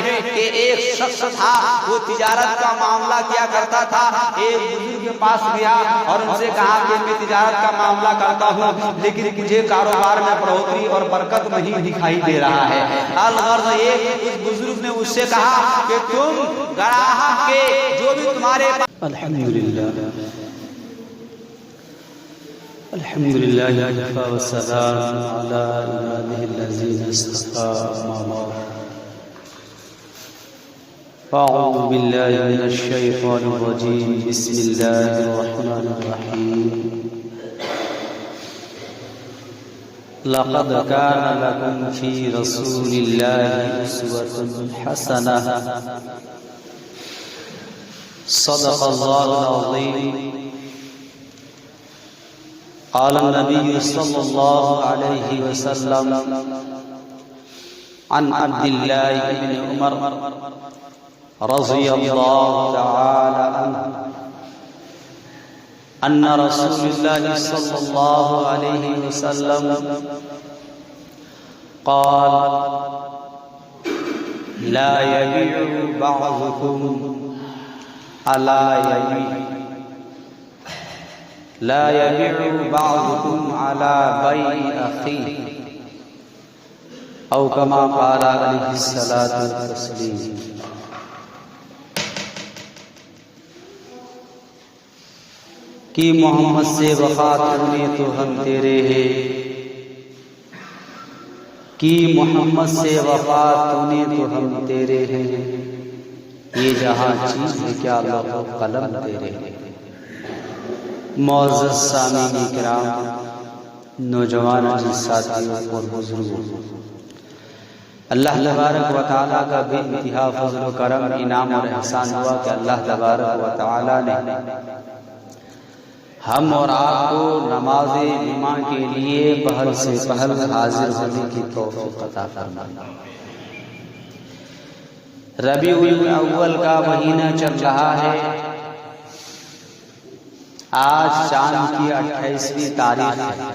کہ ایک شخص تھا وہ تجارت کا معاملہ کیا کرتا تھا، ایک بزرگ کے پاس گیا اور ان سے کہا کہ میں تجارت کا معاملہ کرتا ہوں لیکن مجھے کاروبار میں بڑھوتری اور برکت نہیں دکھائی دے رہا ہے۔ الغرض یہ اس بزرگ نے اس سے کہا کہ تم گراہک کے جو بھی تمہارے الحمدللہ وکفی والسلام علی عبادہ الذین اصطفی اما بعد اعوذ باللہ من الشیطان الرجیم بسم اللہ الرحمن الرحیم لقد كان لكم في رسول الله أسوة حسنة صدق الله العظيم قال النبي صلى الله عليه وسلم عن عبد الله بن عمر رضي الله تعالى عنه أن رسول الله صلى الله عليه وسلم قال لا يبيع بعضكم على يمين لا يبيع بعضكم على بيع أخيه أو كما قال عليه الصلاة والتسليم۔ کہ محمد سے وفا کرنے تو ہم تیرے ہیں، کہ محمد سے وفا تونے تو ہم تیرے ہیں، یہ جہاں چیز ہے کیا لوح و قلم تیرے ہیں۔ معزز سامعین کرام، نوجوان عزیز ساتھیوں اور بزرگوں، اللہ تبارک و تعالیٰ کا بے انتہا فضل و کرم انعام اور احسان ہوا کہ اللہ تبارک و تعالیٰ نے ہم اور آپ کو نماز جمعہ کے لیے پہل سے پہل حاضر ہونے کی توفیق عطا فرمائی۔ ربیع الاول کا مہینہ چل رہا ہے، آج چاند کی 28ویں تاریخ ہے۔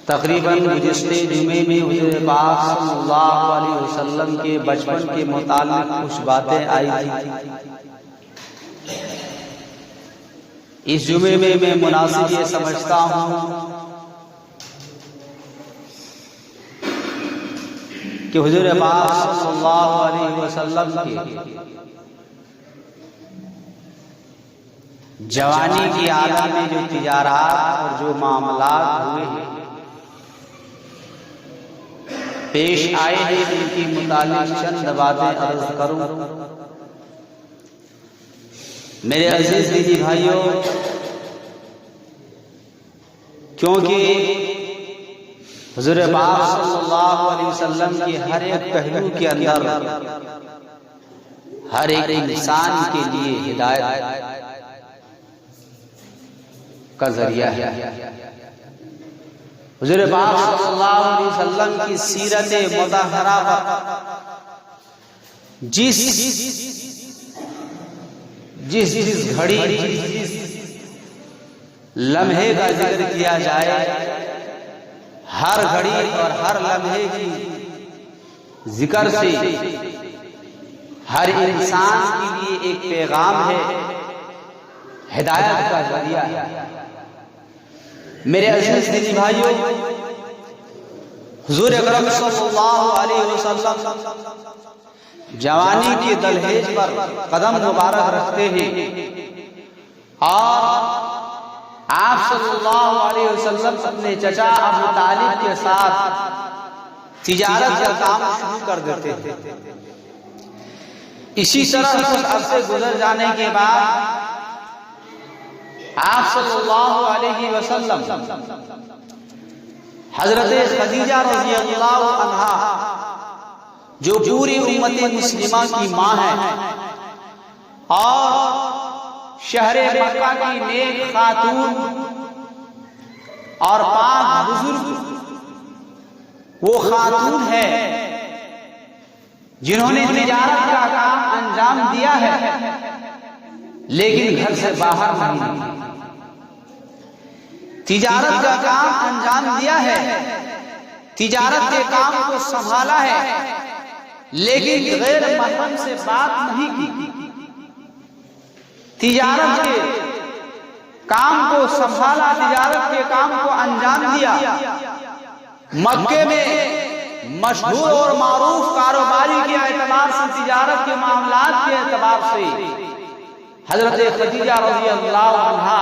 تقریباً گزشتے جمعے میں حضور پاک صلی اللہ علیہ وسلم کے بچپن کے متعلق کچھ باتیں آئی تھی۔ اس جمعے میں میں مناسب یہ سمجھتا ہوں کہ حضور پاک صلی اللہ علیہ وسلم کے جوانی کی عالم میں جو تجارات اور جو معاملات ہوئے ہیں پیش آئے ہیں، ان کی متعلق چند باتیں عرض کروں۔ میرے عزیز دینی بھائیوں، کیونکہ حضور پاک صلی اللہ علیہ وسلم کی ہر ایک پہلو کے اندر ہر ایک انسان کے لیے ہدایت کا ذریعہ ہے۔ حضور پاک صلی اللہ علیہ وسلم کی سیرت مطہرہ پر جس گھڑی لمحے کا ذکر کیا جائے، ہر گھڑی اور ہر لمحے کی ذکر سے ہر انسان کے لیے ایک پیغام ہے، ہدایت کا ذریعہ ہے۔ میرے عزیز دینی بھائیوں، حضور اکرم صلی اللہ علیہ وسلم جوانی کے دہلیز پر قدم مبارک رکھتے ہیں اور آپ صلی اللہ علیہ وسلم اپنے چچا ابو طالب کے ساتھ تجارت کا کام شروع کر دیتے ہیں۔ اسی طرح کچھ عرصے گزر جانے کے بعد آپ صلی اللہ علیہ وسلم حضرت خدیجہ رضی اللہ عنہا جو پوری امت مسلمہ کی ماں ہے اور شہر مکہ کی نیک خاتون اور پاک بزرگ وہ خاتون ہے جنہوں نے تجارت کا کام انجام دیا ہے لیکن گھر سے باہر نہیں، تجارت کا کام انجام دیا ہے، تجارت کے کام کو سنبھالا ہے لیکن غیر محرم سے بات نہیں کی، تجارت کے کام کو سنبھالا، تجارت کے کام کو انجام دیا۔ مکے میں مشہور اور معروف کاروباری کے اعتبار سے، تجارت کے معاملات کے اعتبار سے حضرت خدیجہ رضی اللہ عنہا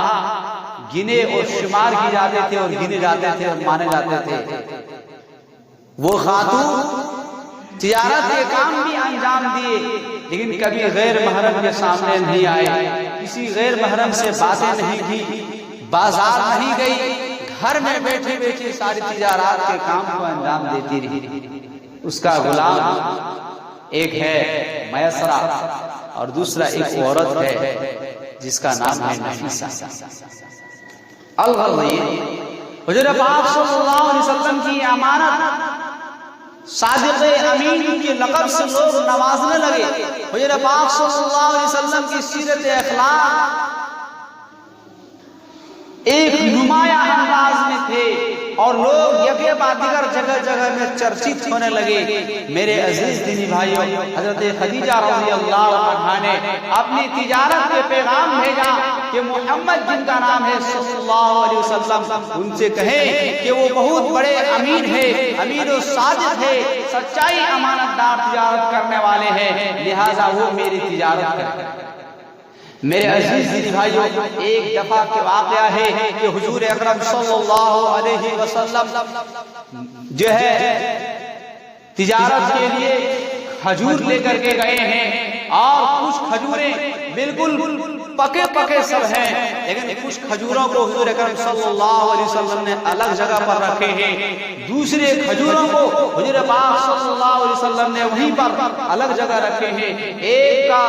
گنے اور شمار کی جاتے تھے اور گنے جاتے تھے اور مانے جاتے تھے۔ وہ خاتون تجارت کے کام بھی انجام دیے لیکن کبھی غیر محرم کے سامنے نہیں آئے، کسی غیر محرم سے باتیں نہیں کی، بازار نہیں گئی، گھر میں بیٹھے بیٹھے ساری تجارات کے کام کو انجام دیتی رہی۔ اس کا غلام ایک ہے میسرہ اور دوسرا ایک عورت ہے جس کا نام ہے نفیسہ۔ الغرض حضور پاک صلی اللہ علیہ وسلم کی امانت، صادق امین کے لقب سے لوگ نوازنے لگے۔ حضور پاک صلی اللہ علیہ وسلم کی سیرت اخلاق ایک نمایاں انداز میں تھے اور لوگ یکے بعد دیگر جگہ جگہ میں چرچت ہونے لگے۔ میرے عزیز دینی بھائیوں، حضرت خدیجہ رضی اللہ عنہا نے اپنی تجارت کے پیغام بھیجا کہ محمد جن کا نام ہے صلی اللہ علیہ وسلم، ان سے کہیں کہ وہ بہت بڑے امین ہے، امین و صادق ہے، سچائی امانت دار تجارت کرنے والے ہیں، لہذا وہ میری تجارت کریں۔ میرے عزیز دینی بھائیوں، ایک دفعہ کے واقعہ ہے کہ حضور اکرم صلی اللہ علیہ وسلم جو ہے تجارت کے لیے کھجور لے کر کے گئے ہیں اور کچھ کھجوریں بالکل پکے پکے سب ہیں، لیکن کچھ کھجوروں کو حضور اکرم صلی اللہ علیہ وسلم نے الگ جگہ پر رکھے ہیں، دوسرے کھجوروں کو حضور پاک صلی اللہ علیہ وسلم نے وہیں پر الگ جگہ رکھے ہیں۔ ایک کا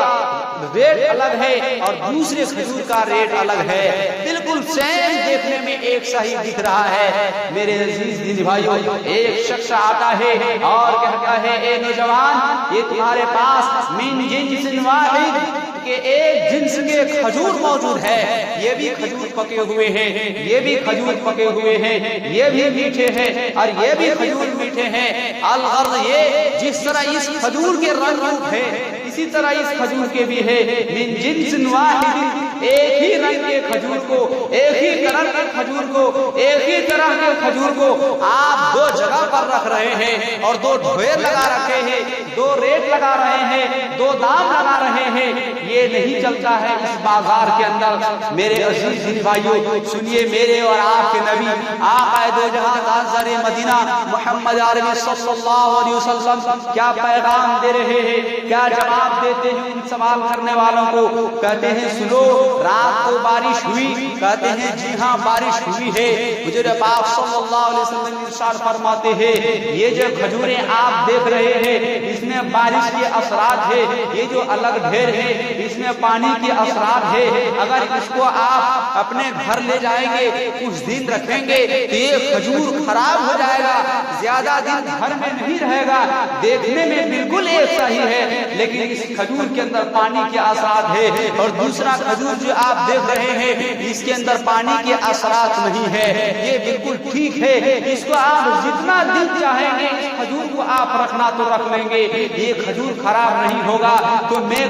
ریٹ الگ ہے اور دوسرے کھجور کا ریٹ الگ ہے، بالکل سیم دیکھنے میں ایک سا ہی دکھ رہا ہے۔ میرے عزیز دینی بھائیوں، ایک شخص آتا ہے اور کہتا ہے اے نوجوان، یہ تمہارے پاس من جنس واحد کہ ایک جنس کے کھجور موجود ہے، یہ بھی کھجور پکے ہوئے ہیں، یہ بھی کھجور پکے ہوئے ہیں، یہ بھی میٹھے ہیں اور یہ بھی کھجور میٹھے ہیں۔ الغرض یہ جس طرح اس کھجور کے رنگ روپ ہے اسی طرح اس کھجور کے بھی ہے، من جنس واحد، ایک ہی رنگ کے کھجور کو، ایک ہی کلر کے کھجور کو، ایک ہی طرح کے کھجور کو آپ دو جگہ پر رکھ رہے ہیں اور دو ڈھیر لگا رکھے ہیں، دو ریٹ لگا رہے ہیں، دو دام لگا رہے ہیں۔ یہ نہیں چلتا ہے اس بازار کے اندر۔ میرے عزیز بھائیوں، سنیے میرے اور آپ کے نبی آقا دو جہاں تاجدار مدینہ محمد عربی صلی اللہ علیہ وسلم کیا پیغام دے رہے ہیں، کیا جواب دیتے ہیں ان سوال کرنے والوں کو؟ کہتے ہیں سنو، رات کو بارش ہوئی؟ کہتے ہیں جی ہاں بارش ہوئی ہے۔ حضور پاک صلی اللہ علیہ وسلم ارشاد فرماتے ہیں یہ جو کھجوریں آپ دیکھ رہے ہیں اس میں بارش کے اثرات ہے، یہ جو الگ ڈھیر ہے اس میں پانی کے اثرات ہے، اگر اس کو آپ اپنے گھر لے جائیں گے کچھ دن رکھیں گے تو یہ کھجور خراب ہو جائے گا، زیادہ دن گھر میں نہیں رہے گا، دیکھنے میں بالکل ایک سا ہی ہے لیکن اس کھجور کے اندر پانی کے اثرات ہے، اور دوسرا کھجور جو آپ دیکھ رہے ہیں اس کے اندر پانی کے اثرات نہیں ہے، یہ بالکل ٹھیک ہے، اس کو آپ جتنا دن چاہیں گے اس کھجور کو آپ رکھنا تو رکھ لیں گے، یہ کھجور خراب نہیں ہوگا۔ تو میں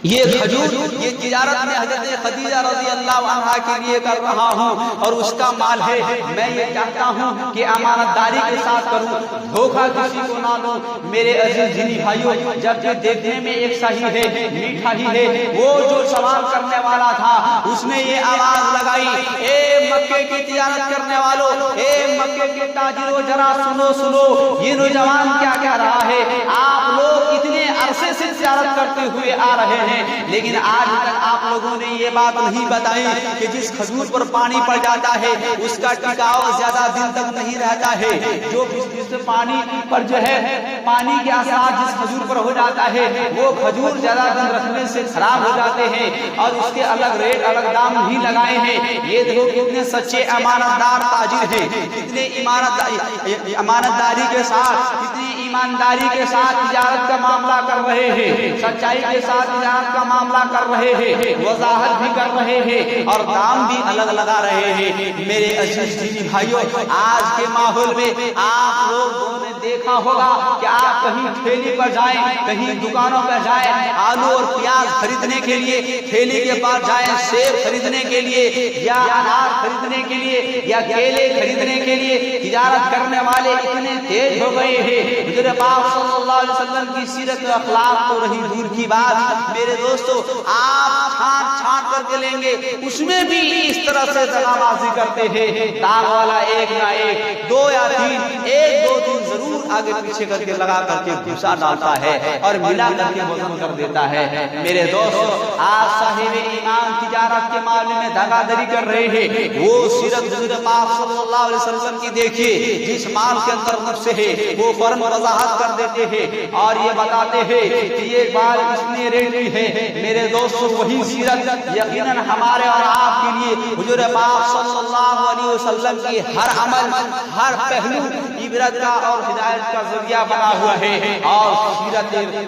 یہ کھجور یہ تجارت میں حضرت خدیجہ رضی اللہ عنہا کے لیے کر رہا ہوں اور اس کا مال ہے، میں یہ چاہتا ہوں کہ امانت داری کے ساتھ کروں، دھوکہ کسی کو نہ دوں۔ میرے عزیز دینی بھائیوں، جب یہ دیکھنے میں ایک سا ہی ہے، میٹھا ہی ہے، وہ جو سوال کرنے والا تھا اس نے یہ آواز لگائی اے مکے کی تجارت کرنے والوں، اے مکے کے تاجروں، ذرا سنو سنو، یہ نوجوان کیا کہہ رہا ہے، آپ لوگ اتنے عرصے سے تجارت کرتے ہوئے آ رہے ہیں لیکن آج تک آپ لوگوں نے یہ بات نہیں بتائی کہ جس کھجور پر پانی پڑ جاتا ہے اس کا ٹکاؤ زیادہ دن تک نہیں رہتا ہے، جو جس پانی پر جو ہے پانی کے اثرات جس کھجور پر ہو جاتا ہے وہ کھجور زیادہ دن رکھنے سے خراب ہو جاتے ہیں اور اس کے الگ ریٹ الگ دام نہیں لگائے ہیں۔ یہ دیکھو کتنے سچے امانت دار تاجر ہیں، کتنے امانت داری کے ساتھ، کتنی ایمانداری کے ساتھ تجارت کا معاملہ کر رہے ہیں، سچائی کے ساتھ تجارت کا معاملہ کر رہے ہیں، وضاحت بھی کر رہے ہیں اور دام بھی الگ لگا رہے ہیں۔ میرے عزیز دینی بھائیوں، آج کے ماحول میں آپ لوگوں نے دیکھا ہوگا کہ آپ کہیں ٹھیلی پر جائیں، کہیں دکانوں پر جائیں، آلو اور پیاز خریدنے کے لیے ٹھیلی کے پاس جائیں، سیب خریدنے کے لیے یا انار خریدنے کے لیے یا کیلے خریدنے کے لیے تجارت کرنے والے اتنے تیز ہو گئے ہیں۔ حضور پاک صلی اللہ علیہ وسلم کی سیرت و اخلاق تو رہی دور کی بات، میرے دوستو آپ چھانٹ چھانٹ کر کے لیں گے، اس میں بھی اس طرح سے دغا بازی کرتے ہیں۔ داغ والا ایک نہ ایک، دو یا تین، ایک دو تین ضرور آگے پیچھے کر کے لگا کر کے گھسا ڈالتا ہے اور ملا کر کے وزن کر دیتا ہے۔ میرے دوستو، آج صاحب ایمان تجارت کے معاملے میں دھاگا دھری کر رہے ہیں، وہ سیرت حضور پاک صلی اللہ علیہ وسلم کی دیکھیے، جس مال کے اندر نفس ہے وہ فوراً وضاحت کر دیتے ہیں اور یہ بتاتے ہیں کہ یہ مال اتنے ریٹ کی ہے۔ میرے دوستو، وہی سیرت یقیناً ہمارے اور آپ کے لیے حضور پاک صلی اللہ علیہ وسلم کی ہر عمل، ہر پہلو عبرت کا اور ہدایت کا ذریعہ بنا ہوا ہے اور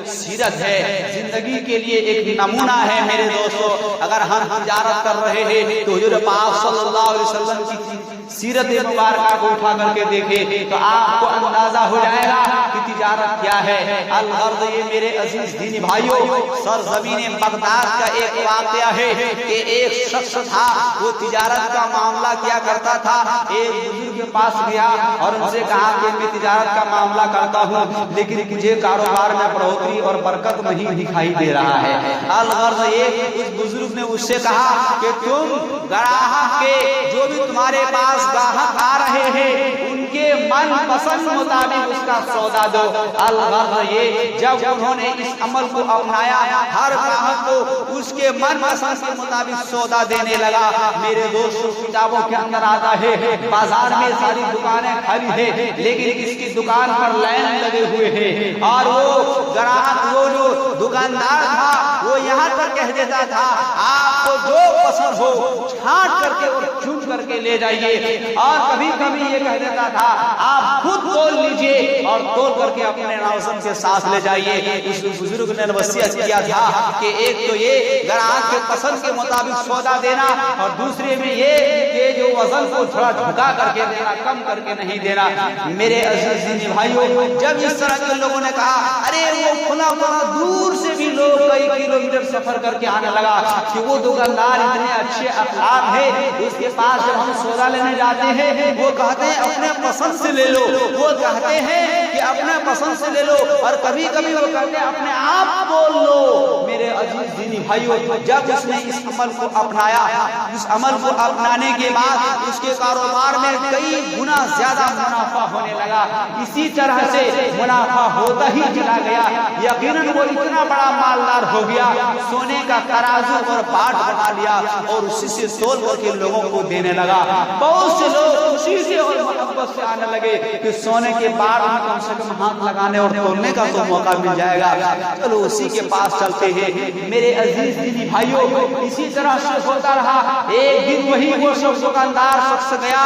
سیرت ہے، زندگی کے لیے ایک نمونہ ہے۔ میرے دوستو، اگر ہم تجارت کر رہے ہیں تو حضور پاک صلی اللہ علیہ وسلم کی سیرت مبارکہ کو اٹھا کر کے دیکھیں تو آپ کو اندازہ ہو جائے گا کہ تجارت کیا ہے۔ الغرض یہ میرے عزیز دینی بھائیوں، سرزمین بغداد کا ایک واقعہ ہے کہ ایک شخص تھا، وہ تجارت کا معاملہ کیا کرتا تھا۔ ایک بزرگ کے پاس گیا اور ان سے کہا کہ میں تجارت کا معاملہ کرتا ہوں لیکن مجھے کاروبار میں بڑھوتری اور برکت نہیں دکھائی دے رہا ہے۔ الغرض یہ، اس بزرگ نے اس سے کہا کہ تم گراہک کے جو بھی تمہارے پاس گاہک آ رہے ہیں ان کے من پسند مطابق اس کا سودا دو۔ الغرض یہ، جب انہوں نے اس عمل کو اپنایا، ہر گاہک کو اس کے من پسند کے مطابق سودا دینے لگا۔ میرے دوستوں، کتابوں کے اندر آتا ہے بازار میں ساری دکانیں خالی ہیں لیکن اس کی دکان پر لائن لگے ہوئے ہیں اور وہ گراہک، وہ جو دکاندار تھا، وہ یہاں تک کہہ دیتا تھا آپ کو جو پسند ہو چھانٹ کر کے اور چن کر کے لے جائیے، اور کبھی کبھی یہ کہہ دیتا تھا آپ خود تول لیجئے اور تول کر کے اپنے نوزن کے ساتھ لے جائیے۔ اس بزرگ نے وصیت کیا تھا کہ ایک تو یہ گراہک کے پسند کے مطابق سودا دینا اور دوسرے میں یہ کہ جو وزن کو تھوڑا جھکا کر کے دینا، کم کر کے نہیں دینا۔ میرے عزیز دینی بھائیوں، جب اس طرح کے لوگوں نے کہا ارے وہ کھلا دور سے بھی لوگ کئی کلومیٹر سفر کر کے آنے لگا کہ وہ دکاندار اتنے اچھے اخلاق ہے، اس کے پاس جب ہم سودا لینے جاتے ہیں وہ کہتے ہیں اپنے پسند سے لے لو، وہ کہتے ہیں کہ اپنے پسند سے لے لو، اور کبھی کبھی وہ کہتے ہیں اپنے آپ بول لو۔ میرے عزیز دینی بھائیوں، جب اس نے اس عمل کو اپنایا، اس عمل کو اپنانے کے بعد اس کے کاروبار میں کئی گنا زیادہ منافع ہونے لگا۔ اسی طرح سے منافع ہوتا ہی چلا گیا، یقیناً وہ اتنا بڑا مالدار ہو گیا، سونے کا ترازو اور پاٹ بنا لیا اور اسی سے تول کر کے لوگوں کو دینے لگا۔ بہت سے لوگ خوشی سے اور محبت سے آنے لگے کہ سونے کے پاٹ میں کم سے کم ہاتھ لگانے اور تولنے کا تو موقع مل جائے گا، چلو اسی کے پاس چلتے ہیں۔ میرے عزیز دینی بھائیوں، اسی طرح سے ہوتا رہا۔ ایک دن وہی وہ دکاندار شخص گیا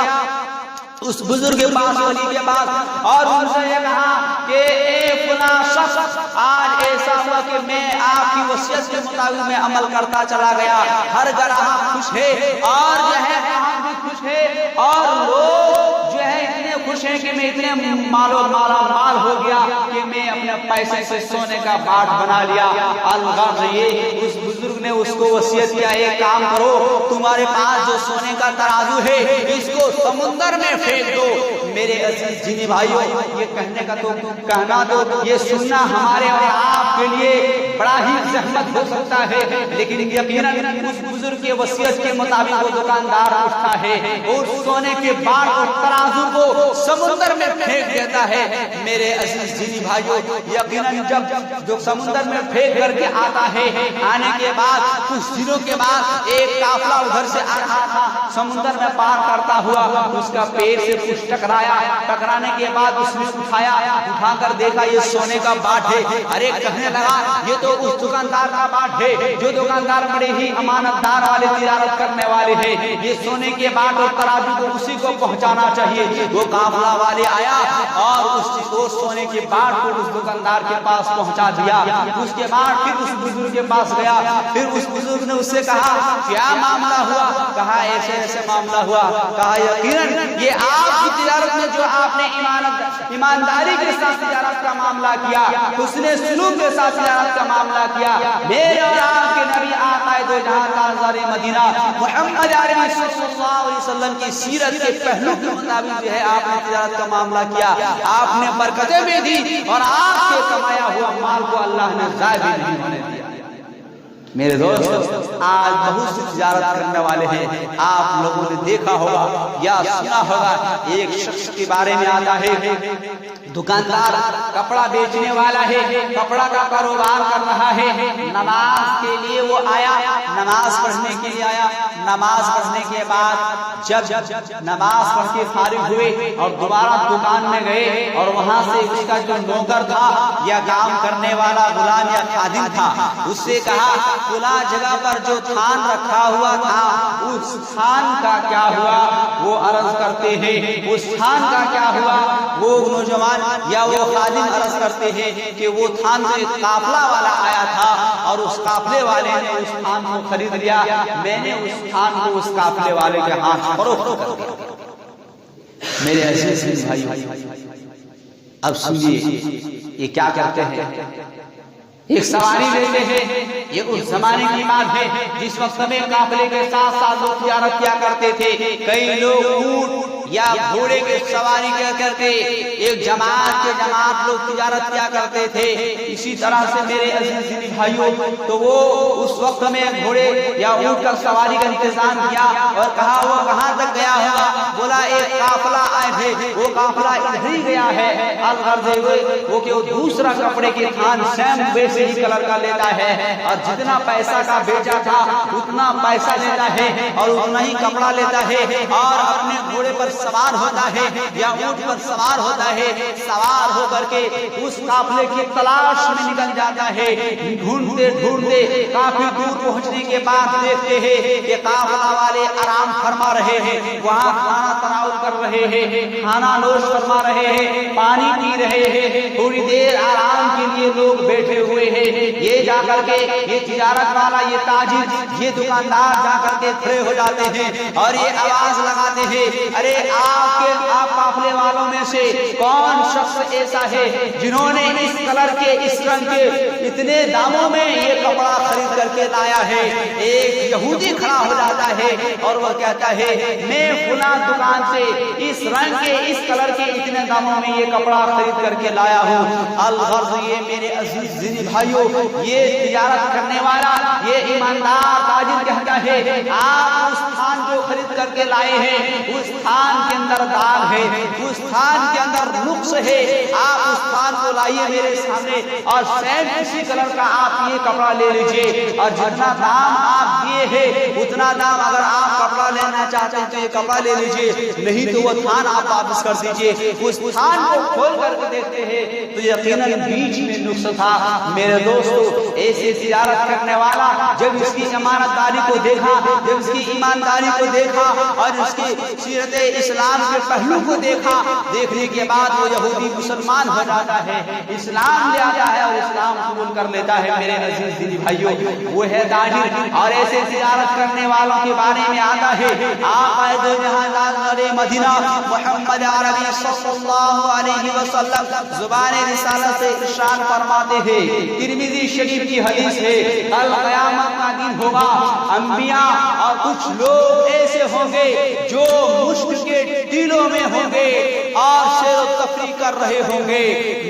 اس بزرگ کے پاس، ولی کے پاس، اور ان سے یہ کہا کہ اے فلاں شخص، آج ایسا ہوا کہ میں آپ کی وصیت کے مطابق میں عمل کرتا چلا گیا، ہر گراہک خوش ہے اور جو ہے گراہک بھی خوش ہے اور لوگ جو ہے اتنے خوش ہیں کہ میں اتنے مالا مال ہو گیا کہ میں اپنے پیسے سے سونے کا پاٹ بنا لیا۔ الغرض یہ، اس بزرگ نے اس کو وصیت کیا ایک کام کرو، تمہارے پاس جو سونے کا ترازو ہے اس کو سمندر میں پھینک دو۔ میرے عزیز دینی بھائیوں، یہ کہنے کا تو کہنا تو یہ سننا ہمارے اور آپ کے لیے بڑا ہی زحمت ہو سکتا ہے، لیکن یقیناً اس بزرگ کے وصیت کے مطابق وہ دکاندار اٹھتا ہے اور سونے کے بار اور ترازو کو سمندر میں پھینک دیتا ہے۔ میرے عزیز دینی بھائیوں، یقیناً جب جو سمندر میں پھینک کر کے آتا ہے، آنے کے بعد کچھ دنوں کے بعد ایک قافلہ ادھر سے آ رہا تھا، سمندر میں پار کرتا ہوا اس کا پیر سے کچھ ٹکرایا، ٹکرانے کے بعد اس نے اٹھایا، اٹھا کر دیکھا یہ سونے کا باٹ ہے۔ ارے کہنے لگا یہ تو اس دکاندار کا باٹ ہے، جو دکاندار بڑے ہی امانت دار والے تجارت کرنے والے ہیں، یہ سونے کے باٹ اور ترازو کو اسی کو پہنچانا چاہیے۔ وہ قافلہ والے آیا اور اس سونے کے باٹ کو اس دکاندار دکاندار کے پاس پہنچا دیا. اس کے بعد پھر اس بزرگ کے پاس گیا. پھر اس بزرگ نے اس سے کہا کیا معاملہ ہوا؟ کہا ایسے ایسے معاملہ ہوا. کہا یقیناً یہ آپ کی تجارت میں جو آپ نے ایمانداری کے ساتھ تجارت کا معاملہ کیا, حسن سلوک کے ساتھ تجارت کا معاملہ کیا, میرے اور آپ کے نبی آقا دو جہاں تاجدار مدینہ محمد عربی صلی اللہ علیہ وسلم کی سیرت کے پہلو کے مطابق جو ہے آپ نے تجارت کا معاملہ کیا. آپ نے برکتیں بھی دی اور آپ کے کمایا ہوا مال کو اللہ نے ضائع بھی نہیں ہونے دیا. میرے دوست, آج بہت سی تجارت کرنے والے ہیں. آپ لوگوں نے دیکھا ہوگا یا سنا ہوگا, ایک شخص کے بارے میں آتا ہے, دکاندار کپڑا بیچنے والا ہے, کپڑا کا کاروبار کر رہا ہے. نماز کے لیے وہ آیا, نماز پڑھنے کے لیے آیا. نماز پڑھنے کے بعد جب نماز پڑھ کے فارغ ہوئے اور دوبارہ دکان میں گئے, اور وہاں سے اس کا جو نوکر تھا یا کام کرنے والا غلام یا خادم تھا, اس سے کہا فلاں جگہ پر جو تھان رکھا ہوا تھا اس تھان کا کیا ہوا؟ وہ عرض کرتے ہیں اس تھان کا کیا ہوا؟ وہ نوجوان یا وہ خادم عرض کرتے ہیں کہ وہ تھان سے ایک قافلہ والا آیا تھا اور اس قافلے والے نے اس تھان کو خرید لیا, میں نے اس تھان کو اس قافلے والے کے ہاتھ فروخت کر دیا. میرے عزیز بھائی, اب سنیے یہ کیا کرتے ہیں. ایک سواری لیتے ہیں. یہ اس زمانے کی بات ہے جس وقت میں قافلے کے ساتھ ساتھ لوگ تجارت کیا کرتے تھے. کئی لوگ اونٹ یا گھوڑے کے سواری کیا کرتے, ایک جماعت کے جماعت لوگ تجارت کیا کرتے تھے. اسی طرح سے میرے عزیز بھائیوں, تو وہ اس وقت میں گھوڑے یا اونٹ کا سواری کا انتظام کیا اور کہا وہ کہاں تک گیا ہوگا؟ بولا ایک قافلہ آئے تھے, وہ قافلہ ادھر ہی گیا ہے. الغرض وہ کہ وہ دوسرا کپڑے کے تھان سیم ویسے ہی کلر کا لیتا ہے, اور جتنا پیسہ کا بیچا تھا اتنا پیسہ لیتا ہے اور اتنا ہی کپڑا لیتا ہے, اور اپنے گھوڑے پر سوار ہوتا ہے یا اونٹ پر سوار ہوتا ہے. سوار ہو کر کے اس قافلے کی تلاش میں نکل جاتا ہے. ڈھونڈتے ڈھونڈتے کافی دور پہنچنے کے بعد دیکھتے ہیں کہ قافلہ والے آرام فرما رہے ہیں, وہاں کھانا تناول کر رہے ہیں, کھانا نوش فرما رہے ہیں, پانی پی رہے ہیں. تھوڑی دیر آرام کے لیے لوگ بیٹھے ہوئے ہیں. یہ جا کر کے یہ تجارت والا, یہ تاجر, یہ دکاندار جا کر کے کھڑے ہو جاتے ہیں اور یہ آواز لگاتے ہیں, ارے آپ قافلے والوں میں سے کون شخص ایسا ہے جنہوں نے اس کلر کے, اس رنگ کے اتنے داموں میں یہ کپڑا خرید کر کے لایا ہے؟ ایک یہودی کھڑا ہو جاتا ہے اور وہ کہتا ہے میں فلاں دکان سے اس رنگ کے, اس کلر کے اتنے داموں میں یہ کپڑا خرید کر کے لایا ہوں. الغرض یہ میرے عزیز بھائیوں, یہ تجارت کرنے والا, یہ ایماندار تاجر کہتا ہے آپ اس تھان جو خرید کر کے لائے ہیں اس تھان کے اندر داغ ہے, اس تھان کے اندر نقص ہے. آپ اس تھان کو لائیے میرے سامنے اور سیم اسی کلر کا آپ یہ کپڑا لے لیجئے, اور جتنا دام آپ دیے ہیں اتنا دام اگر آپ کپڑا لینا چاہتے ہیں تو یہ کپڑا لے لیجئے, نہیں تو وہ تھان آپ واپس کر دیجئے. اس تھان کو کھول کر کے دیکھتے ہیں تو یقیناً بیچ میں نقص تھا. میرے دوستو, ایسے تجارت کرنے والا جب اس کی امانت داری کو دیکھا, جب اس کی ایمانداری کو دیکھا اور اس کی سیرت اسلام کے پہلو کو دیکھا, دیکھنے کے بعد وہ یہودی مسلمان ہو جاتا ہے, اسلام لے آتا ہے اور اسلام قبول کر لیتا ہے. میرے عزیز دینی بھائیوں, وہ ہے تاجر. اور ایسے تجارت کرنے والوں کے بارے میں آتا ہے آقا دو جہاں تاجدار مدینہ محمد عربی صلی اللہ علیہ وسلم زبان رسالت سے ارشاد فرماتے ہیں, ترمذی شریف کی حدیث ہے, کل قیامت کا دن ہوگا, انبیاء اور کچھ لوگ ایسے ہوں گے جو مشک کے ٹیلوں میں ہوں گے اور سیر و تفریح کر رہے ہوں گے.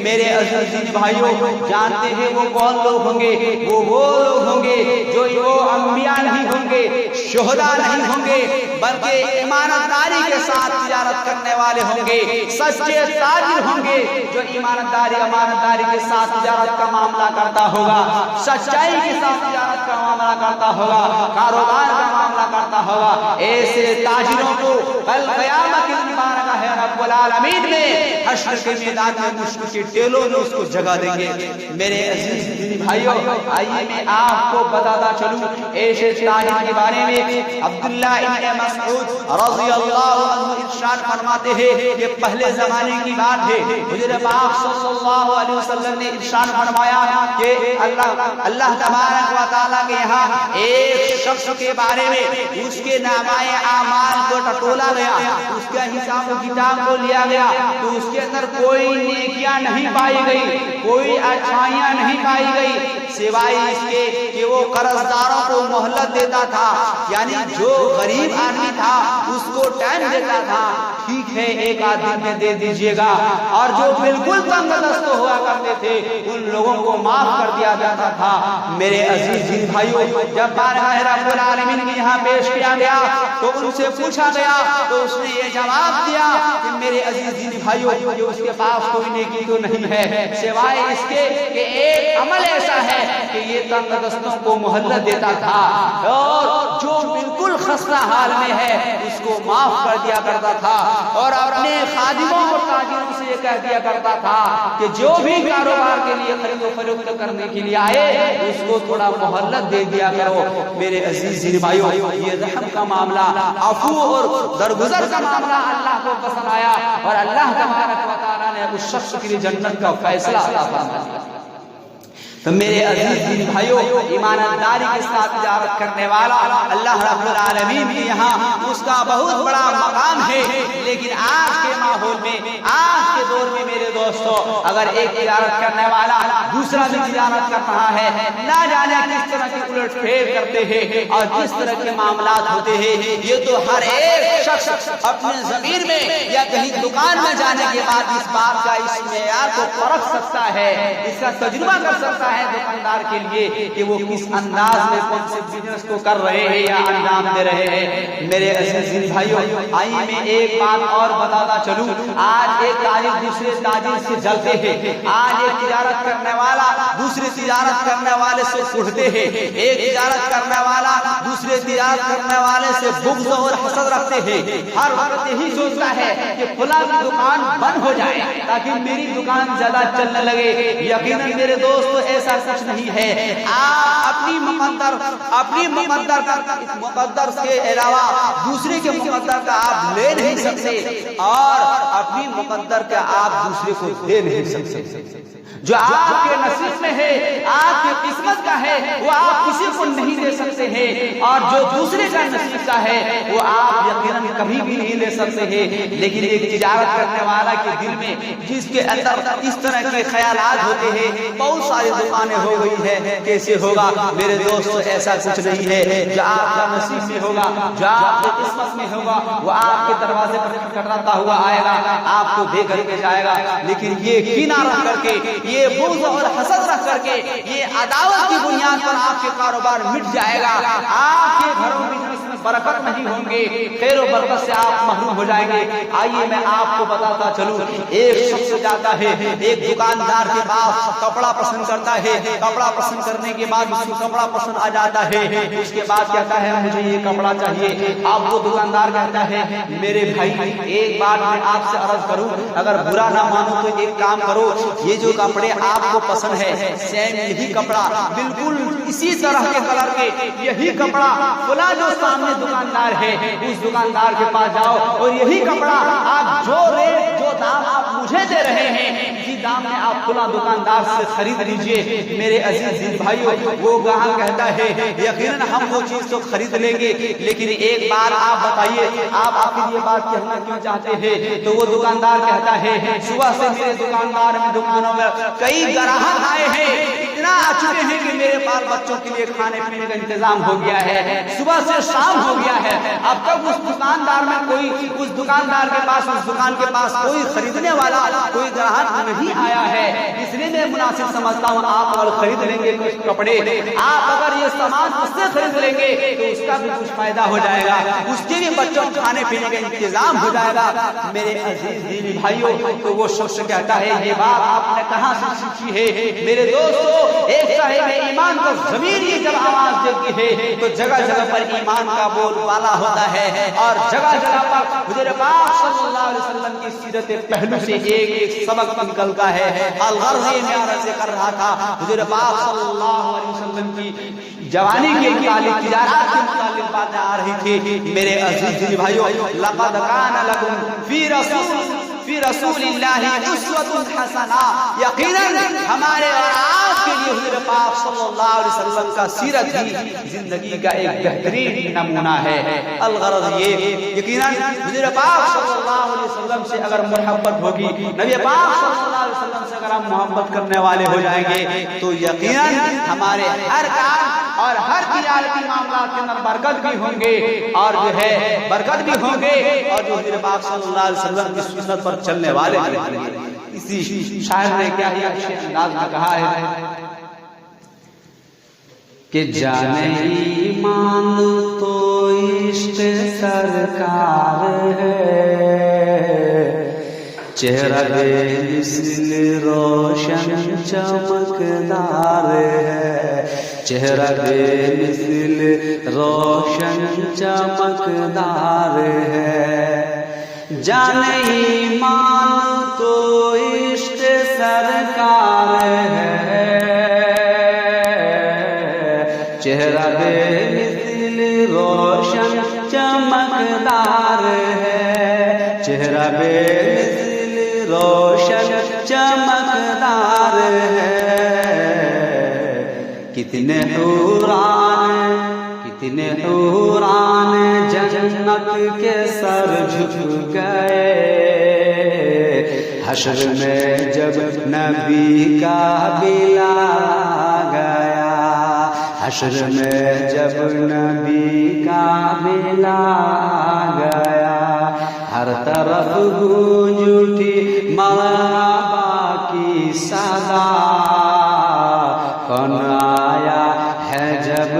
میرے عزیز بھائیوں, جانتے ہیں وہ کون لوگ ہوں گے؟ وہ لوگ ہوں گے جو وہ انبیاء نہیں ہوں گے, شہداء نہیں ہوں گے, بلکہ ایمانداری کے ساتھ تجارت کرنے والے ہوں گے, سچے تاجر ہوں گے جو ایمانداری کے ساتھ تجارت کا معاملہ کرتا ہوگا, سچائی کے ساتھ تجارت کا معاملہ کرتا ہوگا, کاروبار کا معاملہ کرتا ہوگا. ایسے تاجروں کو کل قیامت کے دن مبارک ہے رب العالمین میں حشر کے میدان میں مشک کے ٹیلوں میں اس کو جگہ دیں گے. میرے عزیز بھائیوں, آئیے میں آپ کو بتاتا چلوں ایسے تاجر کے بارے میں. عبداللہ ابن مسعود رضی اللہ عنہ ارشاد فرماتے ہیں, یہ پہلے زمانے کی بات ہے, حضور پاک صلی اللہ علیہ وسلم نے ارشاد فرمایا کہ اللہ تبارک و تعالیٰ کے یہاں ایک شخص کے بارے میں اس کے نامۂ اعمال کو ٹٹولا گیا، اس کا حساب و کتاب کو لیا گیا تو اس کے اندر کوئی نیکیاں نہیں پائی گئی، کوئی اچھائیاں نہیں پائی گئی، سوائے اس کے کہ وہ قرض داروں کو مہلت دیتا تھا، یعنی جو غریب آدمی تھا اس کو ٹائم دیتا تھا، ٹھیک ہے ایک آدمی میں دے دیجئے گا، اور جو بالکل تنگ دست ہوا کرتے تھے ان لوگوں کو معاف کر دیا جاتا تھا۔ میرے عزیز دین بھائیوں، جب بارگاہ رب العالمین کے یہاں پیش کیا گیا تو ان سے پوچھا گیا تو اس نے یہ جواب دیا کہ میرے عزیز دین بھائیوں، جو اس کے پاس کوئی نیکی تو نہیں ہے سوائے اس کے کہ ایک عمل ایسا ہے کہ یہ تنگ دستوں کو مہلت دیتا تھا، اور جو بالکل خستہ حال میں ہے اس کو معاف کر دیا کرتا تھا، اور اپنے خادموں اور تاجروں سے یہ کہہ دیا کرتا تھا کہ جو بھی کاروبار کے لیے خرید و فروخت کرنے کے لیے آئے اس کو تھوڑا مہلت دے دیا کرو۔ میرے عزیز بھائیوں، یہ رحم کا معاملہ، عفو اور درگزر کا معاملہ اللہ کو پسند آیا، اور اللہ تبارک و تعالیٰ نے اس شخص کے لیے جنت کا فیصلہ عطا فرمایا۔ تو میرے عزیز دین بھائیوں، ایمانداری کے ساتھ تجارت کرنے والا اللہ رب العالمین کے یہاں اس کا بہت بڑا مقام ہے، لیکن آج کے ماحول میں، آج کے دور میں میرے دوستو، اگر ایک تجارت کرنے والا دوسرا بھی تجارت کر رہا ہے، نہ جانے کس طرح کی الٹ پھیر کرتے ہیں اور کس طرح کے معاملات ہوتے ہیں، یہ تو ہر ایک شخص اپنے ضمیر میں یا کہیں دکان میں جانے کے بعد اس بات کا، اس معیار کو پرکھ سکتا ہے، اس کا تجربہ کر سکتا ہے دکاندار کے لیے کہ وہ کس انداز میں کون سے بزنس کو کر رہے ہیں یا انجام دے رہے ہیں۔ میرے عزیز بھائیوں، آئیے میں ایک بات اور بتاتا چلوں، آج ایک تاجر دوسرے تاجر سے جلتے ہیں، آج ایک تجارت کرنے والا دوسرے تجارت کرنے والے سے اٹھتے ہیں، ایک تجارت کرنے والا دوسرے تجارت کرنے والے سے بغض اور حسد رکھتے ہیں، ہر وقت یہی سوچتا ہے کہ فلاں کی دکان بند ہو جائے تاکہ میری دکان زیادہ چلنے لگے۔ یقیناً میرے دوست ایسا کچھ نہیں ہے، آپ اپنی مقدر کے علاوہ دوسرے کے مقدر کا آپ لے نہیں سکتے، اور اپنی مقدر کا آپ دوسرے کو دے نہیں سکتے۔ جو آپ کے نصیب میں ہے، آپ کے قسمت کا ہے، وہ آپ کسی کو نہیں دے سکتے ہیں، اور جو دوسرے کا نصیب کا ہے وہ آپ یقیناً کبھی بھی نہیں لے سکتے ہیں۔ لیکن ایک تجارت کرنے والا کے دل میں جس کے اندر اس طرح کے خیالات ہوتے ہیں، بہت ساری دکانیں ہو گئی ہے، کیسے ہوگا؟ میرے دوستو ایسا کچھ نہیں ہے، جو آپ کا نصیب میں ہوگا، جو آپ کے قسمت میں ہوگا، وہ آپ کے دروازے پر کھٹکھٹاتا ہوا آئے گا، آپ کو دے کر کے جائے گا۔ لیکن یہ کینہ رکھ کر کے، یہ بغض اور حسد رکھ کر کے، یہ عداوت کی بنیاد پر آپ کے کاروبار مٹ جائے گا، آپ کے گھروں میں برکت نہیں ہوں گے، خیر و برکت سے آپ محروم ہو جائیں گے۔ آئیے میں آپ کو بتاتا چلوں، ایک شخص جاتا ہے ایک دکاندار کے پاس، کپڑا پسند کرتا ہے، کپڑا پسند کرنے کے بعد اس کو کپڑا پسند آ جاتا ہے، اس کے بعد کہتا ہے مجھے یہ کپڑا چاہیے۔ آپ کو دکاندار کہتا ہے میرے بھائی ایک بات میں آپ سے عرض کروں، اگر برا نہ مانو تو ایک کام کرو، یہ جو کپڑے آپ کو پسند ہے سیم یہی کپڑا بالکل اسی طرح کے کلر کے یہی کپڑا فلاں جو سامنے دکاندار ہے اس دکاندار کے پاس جاؤ، اور یہی کپڑا آپ جو ریٹ جو دام آپ مجھے دے رہے ہیں اسی دام میں آپ فلاں دکاندار سے خرید لیجئے۔ میرے عزیز بھائیوں، وہ گاہک کہتا ہے یقیناً ہم وہ چیز تو خرید لیں گے، لیکن ایک بار آپ بتائیے آپ آخر یہ بات کہنا کیوں چاہتے ہیں؟ تو وہ دکاندار کہتا ہے صبح سے میرے دکانوں میں کئی گراہک آئے ہیں، اتنا آ چکے ہیں کہ میرے بال بچوں کے لیے کھانے پینے کا انتظام ہو گیا ہے، صبح سے شام ہو گیا ہے، اب تک اس دکاندار میں کوئی، اس دکاندار کے پاس، اس دکان کے پاس کوئی خریدنے والا، کوئی گراہک نہیں آیا ہے، اس لیے میں مناسب سمجھتا ہوں آپ اگر خرید لیں گے کچھ کپڑے، آپ اگر یہ سامان اس سے خرید لیں گے تو اس کا بھی کچھ فائدہ ہو جائے گا، اس کے بھی بچوں کو کھانے پینے کا انتظام ہو جائے گا۔ میرے عزیز دینی بھائیوں، تو وہ شخص کہتا ہے یہ بات آپ نے کہاں سے سیکھی ہے؟ میرے دوستو، ایک صاحب ایمان کا ضمیر یہ جب آواز دیتی ہے تو جگہ جگہ پر ایمان کا بول بالا ہوتا ہے، اور جگہ جگہ پر حضور پاک صلی اللہ علیہ وسلم کی سیرت پہلو سے ایک ایک سبق نکلتا ہے۔ الغرض میں عرض کر رہا تھا، حضور پاک صلی اللہ علیہ وسلم کی جوانی کے متعلق، تجارت کے متعلق باتیں آ رہی تھی۔ میرے عزیز بھائیوں، لقد کان لکم فی رسول فی رسول اللہ اسوۃ حسنہ، یقیناً ہمارے اور آپ کے لیے حضور پاک صلی اللہ علیہ وسلم کا سیرت ہی زندگی کا ایک بہترین نمونہ ہے۔ الغرض یہ یقیناً حضور پاک صلی اللہ علیہ وسلم سے اگر محبت ہوگی، نبی پاک صلی اللہ علیہ وسلم سے اگر ہم محبت کرنے والے ہو جائیں گے تو یقیناً ہمارے ہر کام اور ہر تجارتی معاملات کے اندر برکت بھی ہوں گے، اور جو ہے برکت بھی ہوں گے، اور جو حضور پاک صلی اللہ علیہ وسلم کی سنت پر چلنے والے بھی ہوں گے۔ اسی شاعر نے کیا ہی اچھے انداز میں کہا ہے کہ جانے ایمان تو عشق سرکار ہے، چہرہ بے مثل روشن چمکدار ہے، چہرہ بے مثل روشن چمکدار ہے، جانے ایمان تو عشق سرکار ہے، چہرہ بے مثل روشن چمکدار ہے، چہرہ بے مثل روشن چمکدار ہے، کتنے حوران جنت کے سر جھک گئے، حشر میں جب نبی کا بلال گیا، حشر میں جب نبی کا بلال گیا، ہر طرف گونج اٹھی مرحبا کی صدا، کون آیا ہے جب